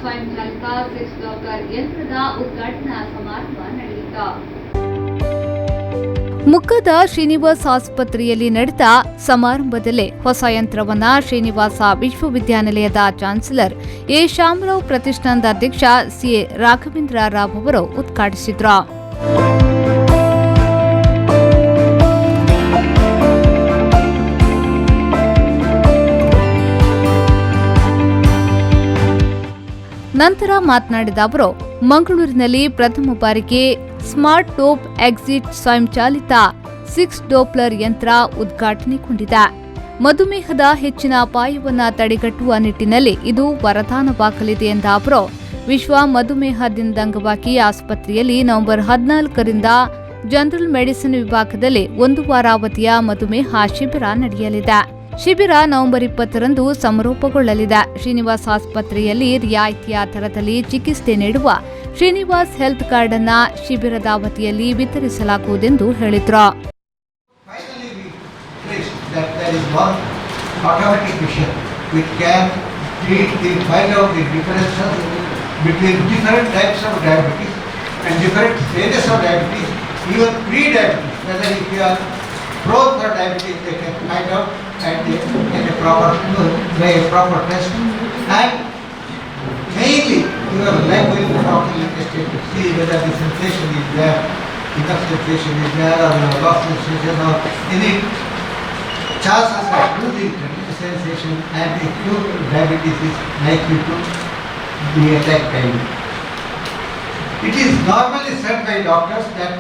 ಸ್ವಯಂಚಾಲಿತ sex doctor ಯಂತ್ರದ ಉದ್ಘಾಟನಾ ಸಮಾರಂಭ ನಡೆಯಿತು. ಮುಖದ ಶ್ರೀನಿವಾಸ್ ಆಸ್ಪತ್ರೆಯಲ್ಲಿ ನಡೆದ ಸಮಾರಂಭದಲ್ಲಿ ಹೊಸ ಯಂತ್ರವನ್ನು ಶ್ರೀನಿವಾಸ ವಿಶ್ವವಿದ್ಯಾನಿಲಯದ ಚಾನ್ಸಲರ್ ಎ ಶಾಮರಾವ್ ಪ್ರತಿಷ್ಠಾನದ ಅಧ್ಯಕ್ಷ ಸಿಎ ರಾಘವೇಂದ್ರ ರಾವ್ ಅವರು ಉದ್ಘಾಟಿಸಿದರು. ನಂತರ ಮಾತನಾಡಿದ ಅವರು, ಮಂಗಳೂರಿನಲ್ಲಿ ಪ್ರಥಮ ಬಾರಿಗೆ ಸ್ಮಾರ್ಟ್ ಟೋಪ್ ಎಕ್ಸಿಟ್ ಸ್ವಯಂಚಾಲಿತ 6 ಡೋಪ್ಲರ್ ಯಂತ್ರ ಉದ್ಘಾಟನೆಗೊಂಡಿದೆ. ಮಧುಮೇಹದ ಹೆಚ್ಚಿನ ಅಪಾಯವನ್ನು ತಡೆಗಟ್ಟುವ ನಿಟ್ಟಿನಲ್ಲಿ ಇದು ವರದಾನವಾಗಲಿದೆ ಎಂದ ಅವರು, ವಿಶ್ವ ಮಧುಮೇಹ ದಿನದ ಅಂಗವಾಗಿ ಆಸ್ಪತ್ರೆಯಲ್ಲಿ ನವೆಂಬರ್ 14ರಿಂದ ಜನರಲ್ ಮೆಡಿಸಿನ್ ವಿಭಾಗದಲ್ಲಿ 1 ವಾರ ಅವಧಿಯ ಮಧುಮೇಹ ಶಿಬಿರ ನಡೆಯಲಿದೆ. ಶಿಬಿರ ನವೆಂಬರ್ 20ರಂದು ಸಮಾರೋಪಗೊಳ್ಳಲಿದೆ. ಶ್ರೀನಿವಾಸ್ ಆಸ್ಪತ್ರೆಯಲ್ಲಿ ರಿಯಾಯಿತಿಯ ದರದಲ್ಲಿ ಚಿಕಿತ್ಸೆ ನೀಡುವ ಶ್ರೀನಿವಾಸ್ ಹೆಲ್ತ್ ಕಾರ್ಡ್ ಅನ್ನು ಶಿಬಿರದ ಅವಧಿಯಲ್ಲಿ ವಿತರಿಸಲಾಗುವುದೆಂದು ಹೇಳಿದರು. Prone for diabetes, they can find out and get a proper test. And mainly, your leg will be properly tested to see whether the sensation is there, enough sensation is there, or loss sensation, or any chances of losing the sensation, and acute diabetes is likely to be attacked by you. It is normally said by doctors that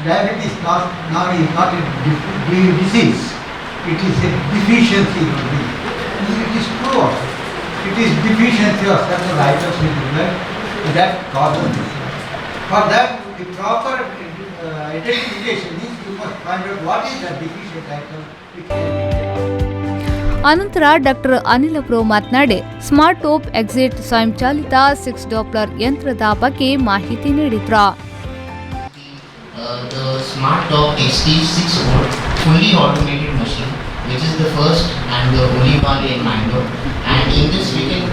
diabetes is not a disease, it is a deficiency of disease. It is true. It is deficiency of certain items in the blood that causes this. For that, the proper identification is you must find out what is the deficient item. ಅನಂತರ doctor Anil ಅವರು ಮಾತನಾಡಿ, smart top exit ಸ್ವಯಂಚಾಲಿತ 6 Doppler ಯಂತ್ರದ ಬಗ್ಗೆ ಮಾಹಿತಿ ನೀಡಿದ್ರು. The Smart Top XT6 volt fully automated machine, which is the first and the only one in Mangalore. And in this we can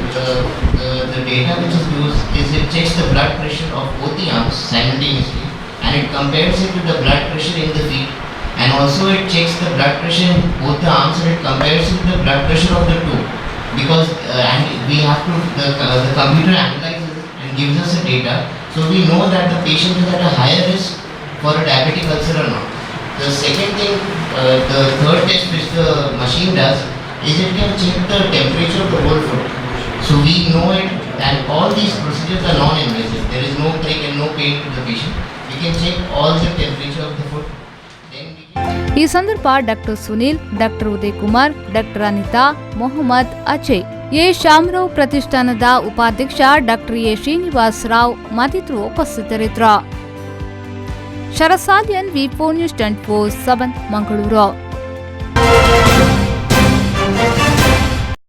the data which is used is it checks the blood pressure of both the arms simultaneously, and it compares it to the blood pressure in the feet, and also it checks the blood pressure in both the arms and it compares it to the blood pressure of the toe, because and we have to the computer analyzes it and gives us the data, so we know that the patient is at a higher risk for a diabetic ulcer or not. The second thing, the third test which the machine does is it can check the temperature of the whole foot. So we know it, and all these procedures are non-invasive. There is no prick and no pain to the patient. We can check all the temperature of the foot. ಈ ಸಂದರ್ಭ doctor Sunil, doctor Uday Kumar, doctor Anita, Mohammed, Ajay, A Shamrao ಪ್ರತಿಷ್ಠಾನದ ಉಪಾಧ್ಯಕ್ಷ doctor A Srinivas Rao ಮತ್ತಿತರರು ಉಪಸ್ಥಿತರಿದ್ದರು. ಶರಸಾಲಿಯನ್ V4 News 24/7 Mangaluru.